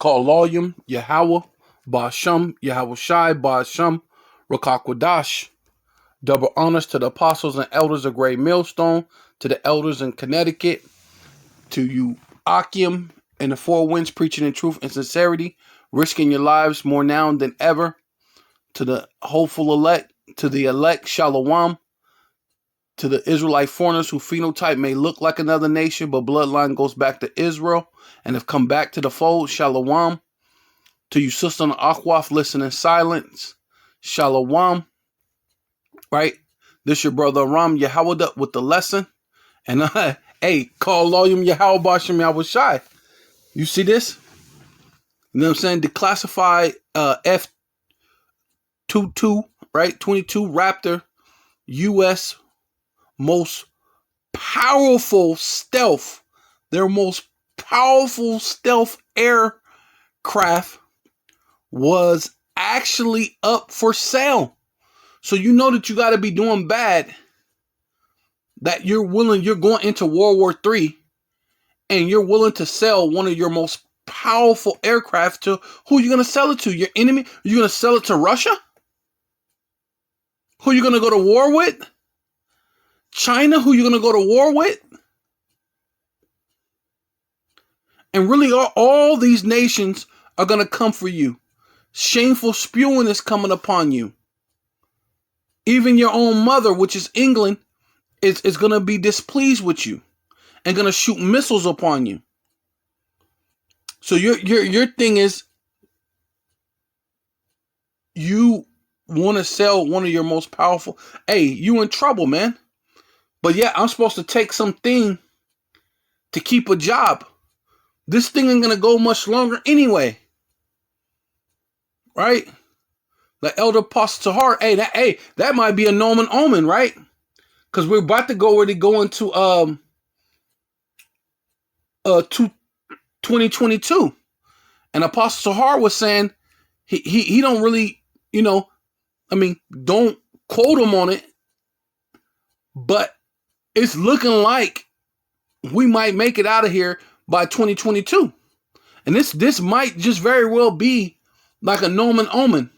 Call Loyum, Yahweh, Ba'asham, Yahweh Shai, Ba'asham, Rakakwadash. Double honors to the apostles and elders of Great Millstone, to the elders in Connecticut, to you, Akim, and the Four Winds, preaching in truth and sincerity, risking your lives more now than ever, to the hopeful elect, to the elect Shalom, to the Israelite foreigners whose phenotype may look like another nation, but bloodline goes back to Israel and have come back to the fold, Shalom. To you, sister on the Akwaf, listen in silence, Shalom. Right? This your brother Ram Yahweh with the lesson. And hey, call Loyum Yahweh Bashim Yahweh Shai. You see this? You know what I'm saying? Declassified F-22, right? 22 Raptor, U.S. most powerful stealth. Their most powerful stealth aircraft was actually up for sale. So you know that you got to be doing bad, that you're going into World War III, and you're willing to sell one of your most powerful aircraft to who are you going to sell it to? Your enemy? Are you going to sell it to Russia? Who are you going to go to war with? China? Who are you going to go to war with? And really all these nations are going to come for you. Shameful spewing is coming upon you. Even your own mother, which is England, is going to be displeased with you and going to shoot missiles upon you. So your thing is, you want to sell one of your most powerful. Hey, you in trouble, man. But yeah, I'm supposed to take something to keep a job. This thing ain't going to go much longer anyway. Right? The elder Apostle Tahar, that might be a Norman omen, right? Because we're about to go into 2022. And Apostle Tahar was saying he don't really, don't quote him on it, but it's looking like we might make it out of here by 2022. And this might just very well be like a Norman omen.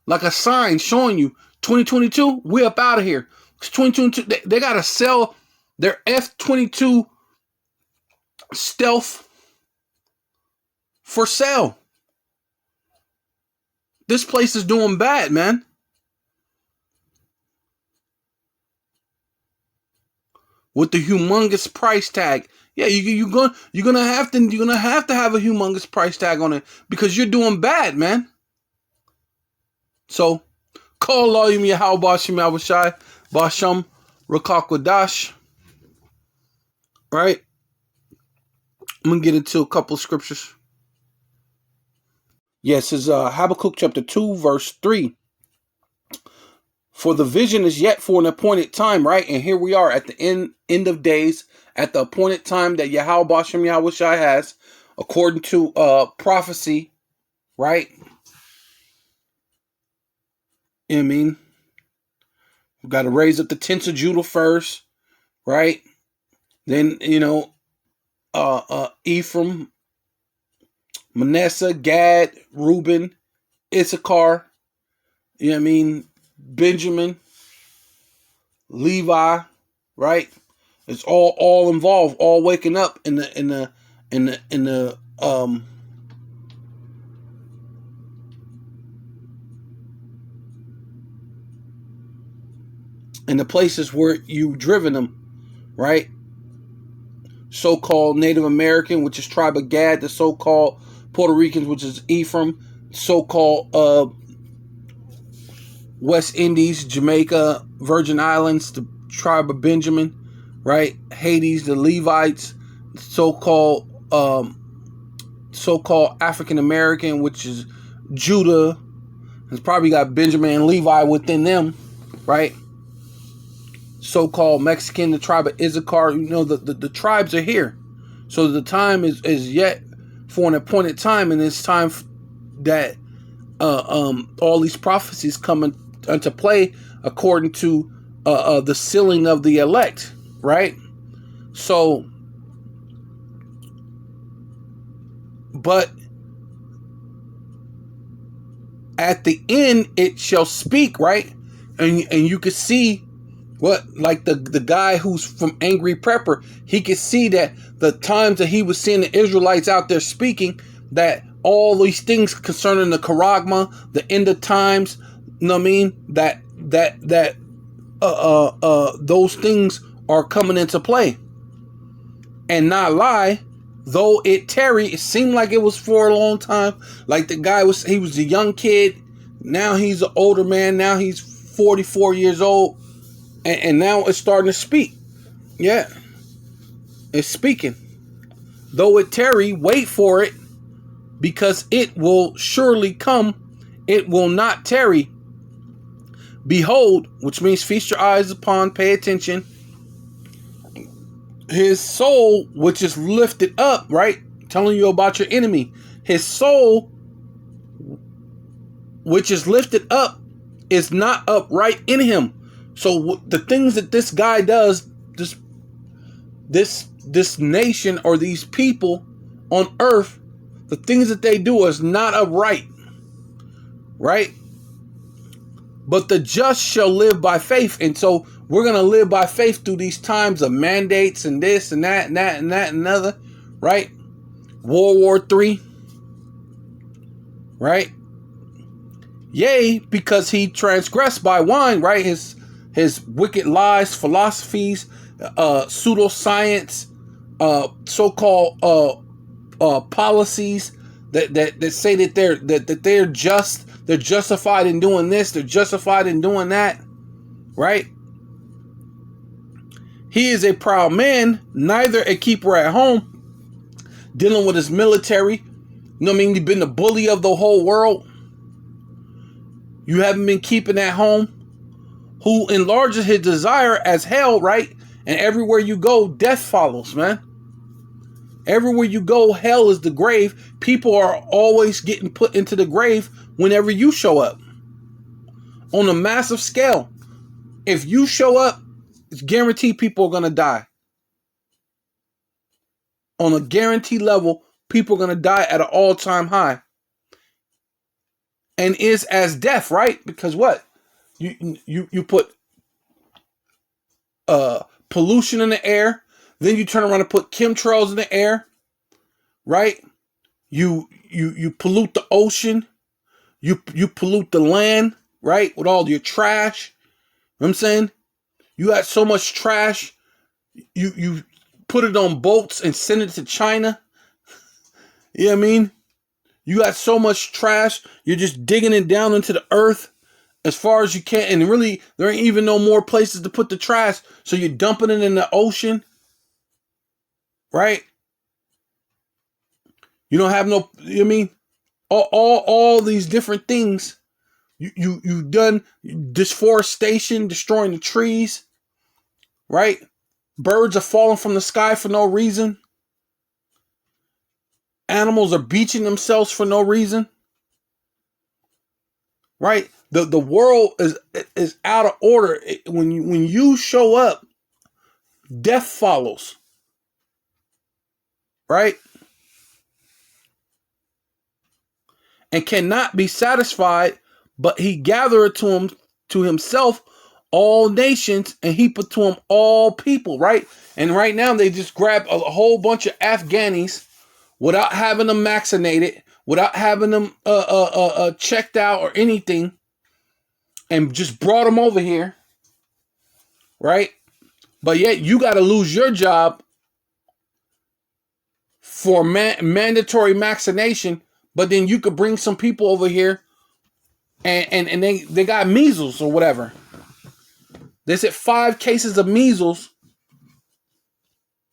Like a sign showing you 2022, we up out of here. 2022, they got to sell their F-22 stealth for sale. This place is doing bad, man. With the humongous price tag. Yeah, you're gonna have to have a humongous price tag on it because you're doing bad, man. So, call Loyum Yahweh Bashim Yahweh Shai, Basham Rakakwadash. Right? I'm going to get into a couple of scriptures. Yes, it's Habakkuk chapter 2, verse 3. For the vision is yet for an appointed time, right? And here we are at the end of days, at the appointed time that Yahweh Bashim Yahweh Shai has, according to prophecy, right? You know what I mean? We've got to raise up the tents of Judah first, right? Then, Ephraim, Manasseh, Gad, Reuben, Issachar, you know what I mean? Benjamin, Levi, right? It's all involved, all waking up in the places where you've driven them, right? So-called Native American, which is tribe of Gad, the so-called Puerto Ricans, which is Ephraim, so-called West Indies, Jamaica, Virgin Islands, the tribe of Benjamin, right? Hades, the Levites, so-called African American, which is Judah. It's probably got Benjamin and Levi within them, right? So-called Mexican, the tribe of Issachar. The tribes are here. So the time is yet for an appointed time, and it's time that all these prophecies come into play according to the sealing of the elect, right? So, but at the end it shall speak, right? And you could see what, like the guy who's from Angry Prepper, he could see that the times that he was seeing the Israelites out there speaking, that all these things concerning the charagma, the end of times, you know what I mean? That those things are coming into play. And not lie, though it tarry, it seemed like it was for a long time. Like the guy he was a young kid. Now he's an older man. Now he's 44 years old. And now it's starting to speak. Yeah. It's speaking. Though it tarry, wait for it, because it will surely come. It will not tarry. Behold, which means feast your eyes upon, pay attention. His soul, which is lifted up, right? Telling you about your enemy. His soul, which is lifted up, is not upright in him. So the things that this guy does, this nation or these people on earth, the things that they do is not upright, right? But the just shall live by faith. And so we're going to live by faith through these times of mandates and this and that and that and that and another, right? World War III, right? Yea, because he transgressed by wine, right? His wicked lies, philosophies, pseudoscience, so-called policies that say that they're just. They're justified in doing this. They're justified in doing that. Right? He is a proud man, neither a keeper at home, dealing with his military. You know what I mean? You've been the bully of the whole world. You haven't been keeping at home. Who enlarges his desire as hell, right? And everywhere you go, death follows, man. Everywhere you go, hell is the grave. People are always getting put into the grave whenever you show up. On a massive scale. If you show up, it's guaranteed people are going to die. On a guaranteed level, people are going to die at an all-time high. And is as death, right? Because what? You put pollution in the air. Then you turn around and put chemtrails in the air, right? You pollute the ocean, you pollute the land, right? With all your trash. You know what I'm saying? You got so much trash, you put it on boats and send it to China. You know what I mean? You got so much trash, you're just digging it down into the earth as far as you can, and really there ain't even no more places to put the trash, so you're dumping it in the ocean. Right? You don't have no, you know what I mean? All these different things. You've done deforestation, destroying the trees. Right? Birds are falling from the sky for no reason. Animals are beaching themselves for no reason. Right? The world is out of order. When you show up, death follows. Right? And cannot be satisfied, but he gathered to himself all nations, and he put to him all people, right? And right now they just grab a whole bunch of Afghanis without having them vaccinated, without having them checked out or anything, and just brought them over here, right? But yet you got to lose your job for mandatory vaccination, but then you could bring some people over here and they got measles or whatever. They said 5 cases of measles,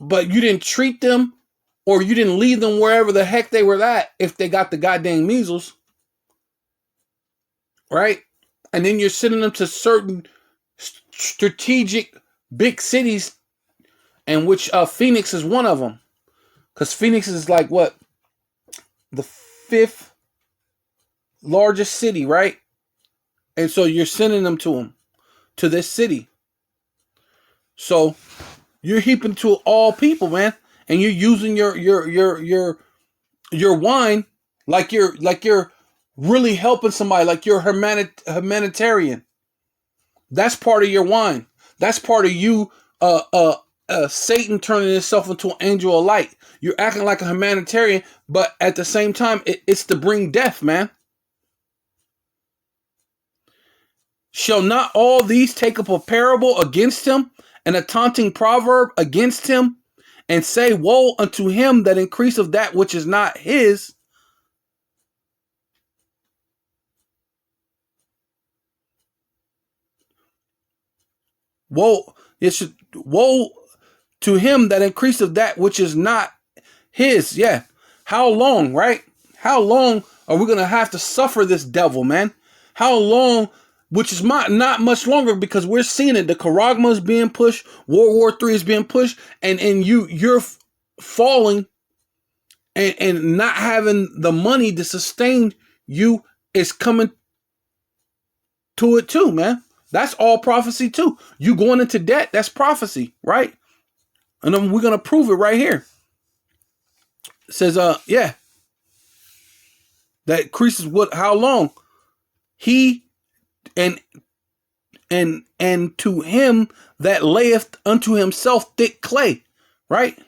but you didn't treat them or you didn't leave them wherever the heck they were at if they got the goddamn measles. Right? And then you're sending them to certain strategic big cities, and which Phoenix is one of them. Because Phoenix is like what? The 5th largest city, right? And so you're sending them to this city. So you're heaping to all people, man, and you're using your wine like you're really helping somebody, like you're humanitarian. That's part of your wine. That's part of you. Satan turning himself into an angel of light. You're acting like a humanitarian, but at the same time, it's to bring death, man. Shall not all these take up a parable against him, and a taunting proverb against him, and say, woe unto him that increaseth that which is not his? Woe, woe to him that increaseth that which is not his. Yeah. How long, right? How long are we going to have to suffer this devil, man? How long, which is not much longer, because we're seeing it. The Charagma is being pushed. World War III is being pushed. And you're falling and not having the money to sustain you is coming to it too, man. That's all prophecy too. You going into debt, that's prophecy, right? And then we're going to prove it right here. It says, yeah, that increases what, how long? He and to him that layeth unto himself thick clay, right?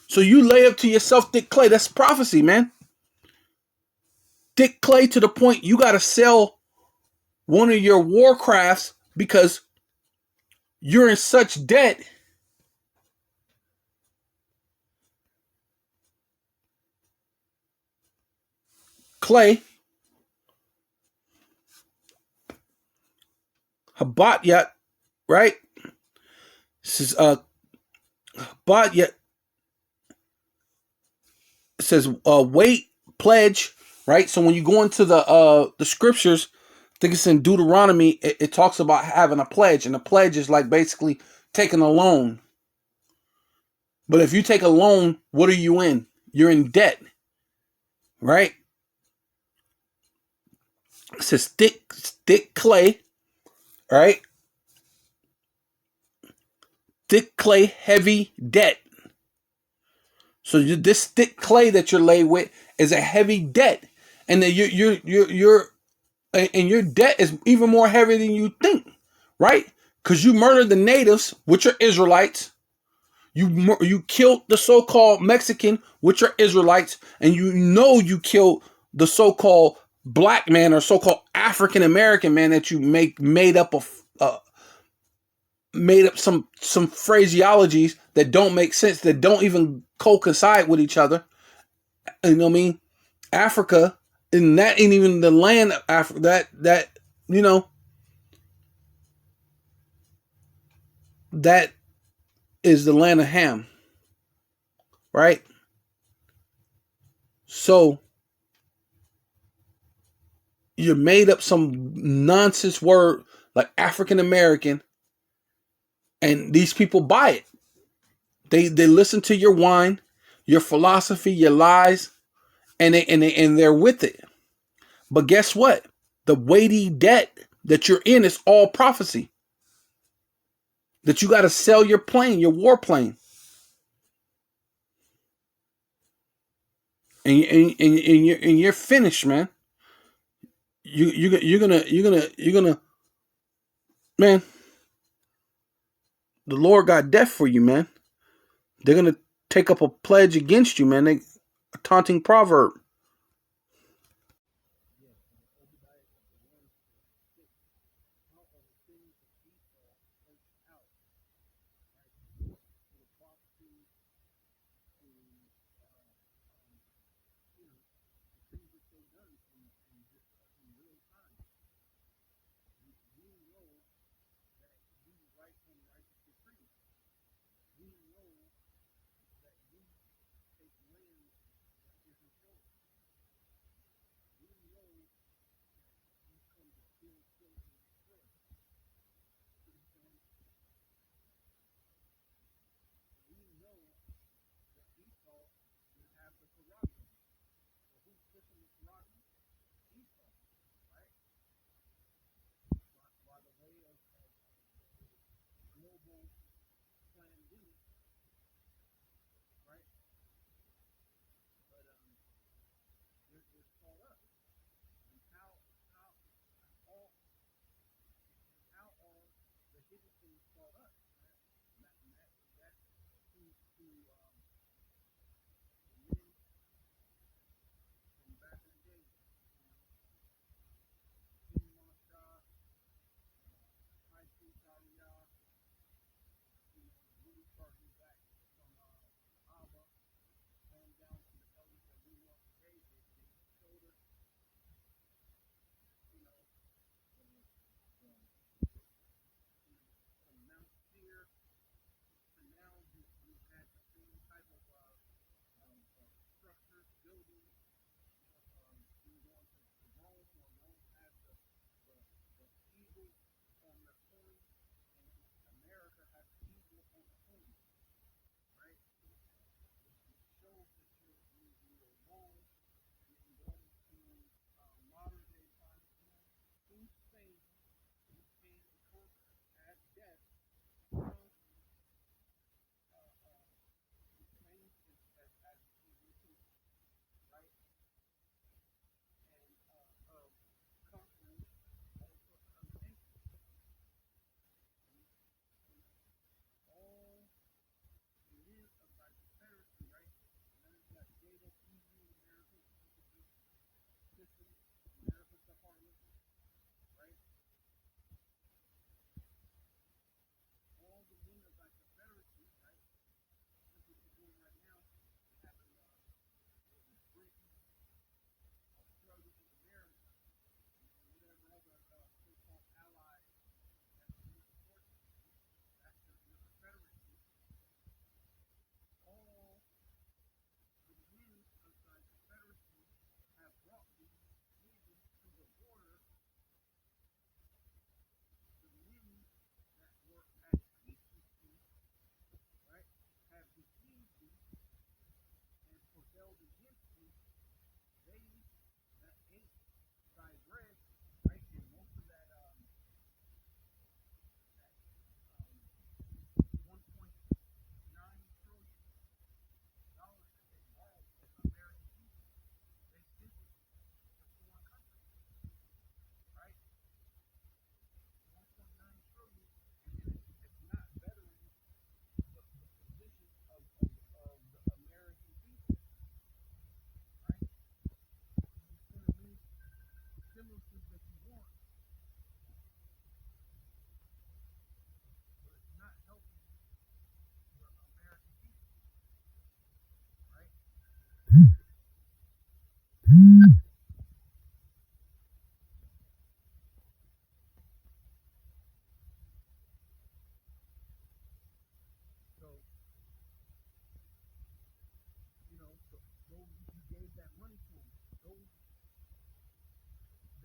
So you lay up to yourself thick clay. That's prophecy, man. Thick clay to the point you got to sell one of your war crafts because you're in such debt. Clay, Habatyat, right? This is Habatyat. It says weight, pledge, right? So when you go into the scriptures, I think it's in Deuteronomy, it talks about having a pledge, and a pledge is like basically taking a loan. But if you take a loan, what are you in? You're in debt, right? It says thick clay, right? Thick clay, heavy debt. So this thick clay that you're laid with is a heavy debt, and then your debt is even more heavy than you think, right? Because you murdered the natives, which are Israelites. You killed the so-called Mexican, which are Israelites, and you killed the so-called black man or so-called African American man that you made up some phraseologies that don't make sense, that don't even coincide with each other. You know what I mean? Africa, and that ain't even the land of Africa. That you know that is the land of Ham, right? So you made up some nonsense word like African American, and these people buy it. They listen to your wine, your philosophy, your lies, and they're with it. But guess what? The weighty debt that you're in is all prophecy. That you got to sell your plane, your war plane, and you're finished, man. You're gonna, man. The Lord got death for you, man. They're gonna take up a pledge against you, man. A taunting proverb.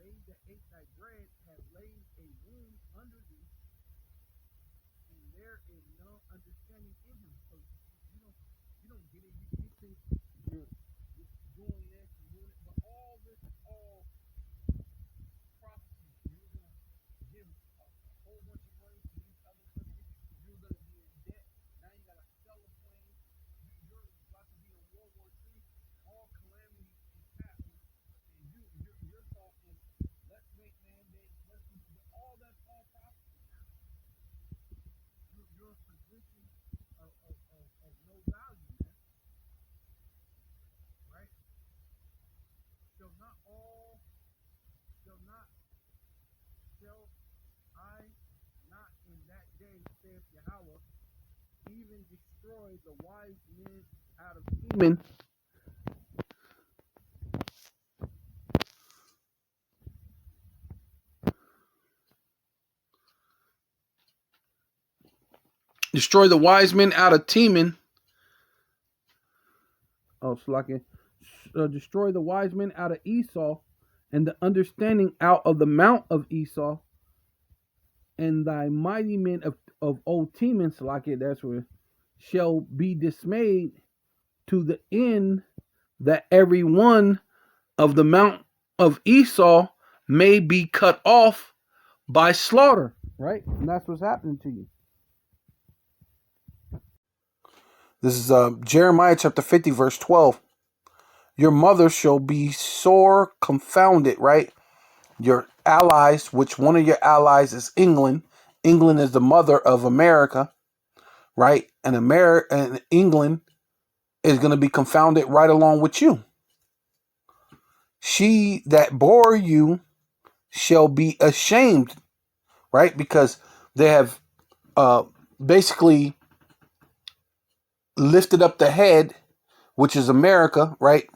they that ate thy bread have laid a wound under thee, and there is no understanding in him. So you don't get it. You think you're just doing this and doing it, but all this is all prophecy. You're gonna give a whole bunch of money to these other countries. You're gonna be in debt. Now you gotta sell the plane. You're about to be in World War III. All calamity is happening, and your thought is, let's make mandates. Let's do all that's all prophecy. You're a position of no value, man. Right? Shall not shall I not in that day, saith Yahweh, even destroy the wise men out of Teman, destroy the wise men out of Teman. Oh, Slakia. Destroy the wise men out of Esau, and the understanding out of the mount of Esau, and thy mighty men of old Teman, Slakia, that's where, shall be dismayed, to the end that every one of the mount of Esau may be cut off by slaughter. Right? And that's what's happening to you. This is Jeremiah chapter 50, verse 12. Your mother shall be sore confounded, right? Your allies, which one of your allies is England. England is the mother of America, right? And England is going to be confounded right along with you. She that bore you shall be ashamed, right? Because they have basically lifted up the head, which is America, right?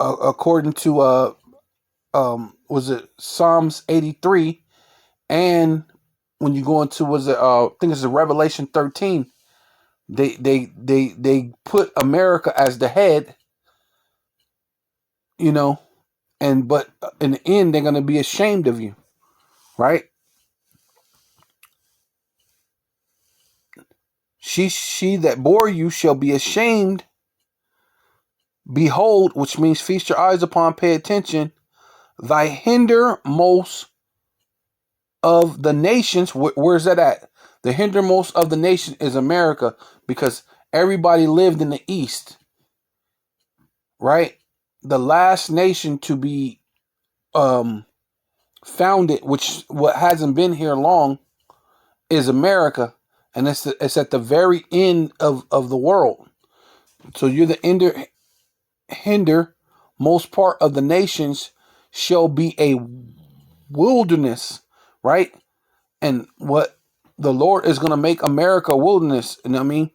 According to was it Psalms 83, and when you go into I think it's Revelation 13, they put America as the head, but in the end they're going to be ashamed of you, right? She that bore you shall be ashamed. Behold, which means feast your eyes upon, pay attention, thy hindermost of the nations. Where's that at? The hindermost of the nation is America, because everybody lived in the east, right? The last nation to be founded, what hasn't been here long, is America, and it's at the very end of the world. So you're the hinder most part of the nations shall be a wilderness, right? And what the Lord is going to make America a wilderness, you know what I mean?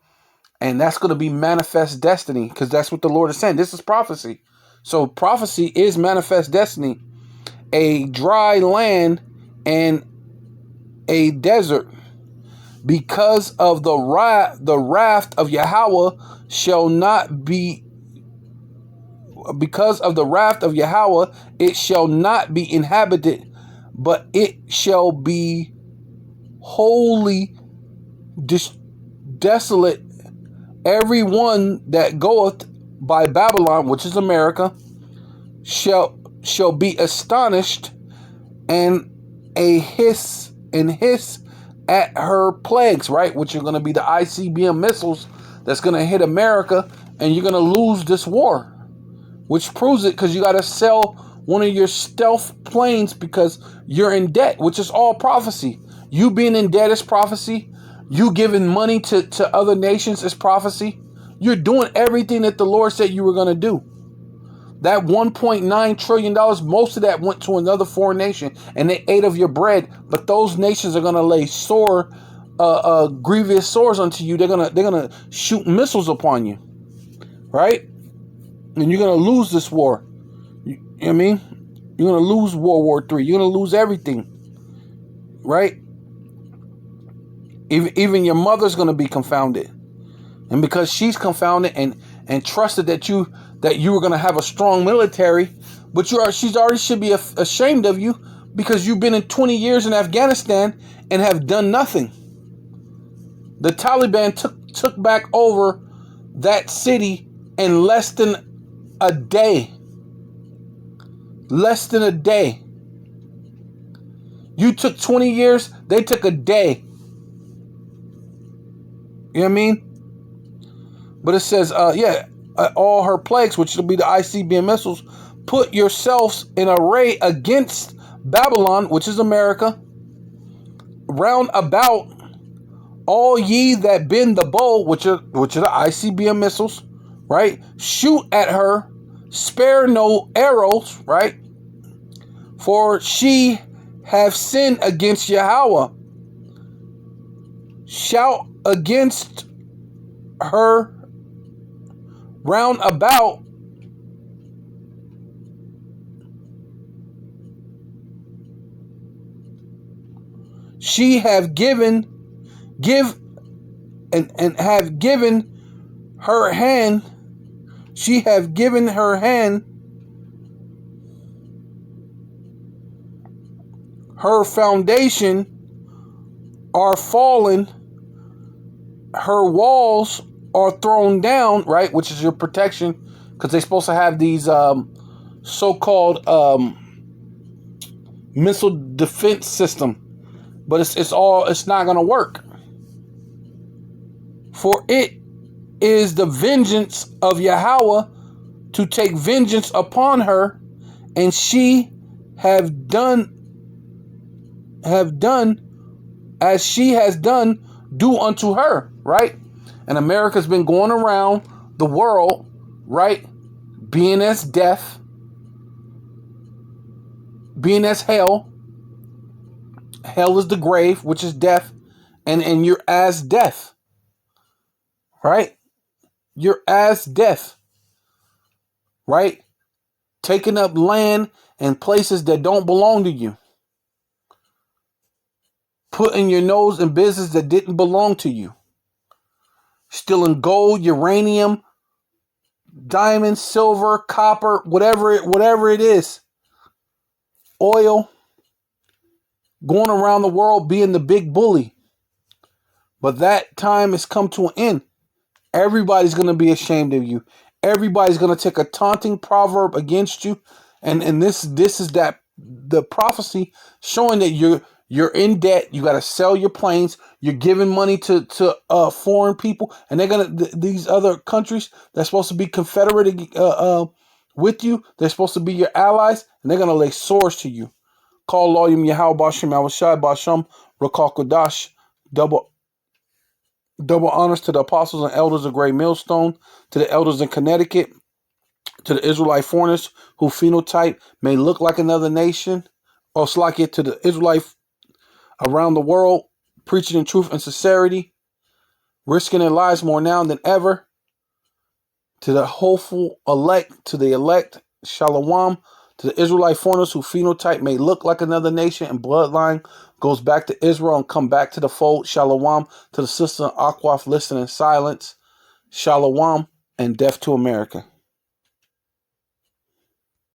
And that's going to be manifest destiny, because that's what the Lord is saying. This is prophecy. So prophecy is manifest destiny. A dry land and a desert, because of the wrath of Yahweh shall not be. Because of the wrath of Yahweh, it shall not be inhabited, but it shall be wholly desolate. Every one that goeth by Babylon, which is America, shall be astonished, and hiss at her plagues, right? Which are going to be the ICBM missiles that's going to hit America, and you're going to lose this war. Which proves it, because you got to sell one of your stealth planes because you're in debt, which is all prophecy. You being in debt is prophecy. You giving money to other nations is prophecy. You're doing everything that the Lord said you were going to do. That $1.9 trillion, most of that went to another foreign nation, and they ate of your bread. But those nations are going to lay grievous sores unto you. They're gonna shoot missiles upon you, right? And you're going to lose this war. You know what I mean? You're going to lose World War III. You're going to lose everything. Right? Even your mother's going to be confounded. And because she's confounded and trusted that you were going to have a strong military, But she's already should be ashamed of you because you've been in 20 years in Afghanistan and have done nothing. The Taliban took back over that city in less than a day. Less than a day. You took 20 years, they took a day. You know what I mean? But it says, all her plagues, which will be the ICBM missiles, put yourselves in array against Babylon, which is America, round about all ye that bend the bow, which are the ICBM missiles, right? Shoot at her, spare no arrows, right? For she have sinned against Yahweh. Shout against her round about. She have give and have given her hand. She have given her hand. Her foundation are fallen. Her walls are thrown down, right? Which is your protection, because they're supposed to have these so-called missile defense system, but it's not gonna work. For it is the vengeance of Yahweh to take vengeance upon her, and she have done as she has done, do unto her, right? And America's been going around the world, right, being as death, being as hell. Hell is the grave, which is death, and you're as death, right? You're as death, right? Taking up land and places that don't belong to you. Putting your nose in business that didn't belong to you. Stealing gold, uranium, diamond, silver, copper, whatever it is. Oil. Going around the world being the big bully. But that time has come to an end. Everybody's going to be ashamed of you. Everybody's going to take a taunting proverb against you. And this is that the prophecy showing that you're in debt. You got to sell your planes. You're giving money to foreign people, and they're gonna these other countries that's supposed to be confederated with you. They're supposed to be your allies, and they're gonna lay swords to you. Call Loyum Yahweh Bashem Awashai Basham Rakal Kodash. Double honors to the apostles and elders of Great Millstone, to the elders in Connecticut, to the Israelite foreigners who phenotype may look like another nation, or Slakia to the Israelite around the world, preaching in truth and sincerity, risking their lives more now than ever. To the hopeful elect, to the elect, Shalom. To the Israelite foreigners who phenotype may look like another nation and bloodline goes back to Israel and come back to the fold. Shalom. To the sister Akwaf, listen in silence. Shalom and death to America.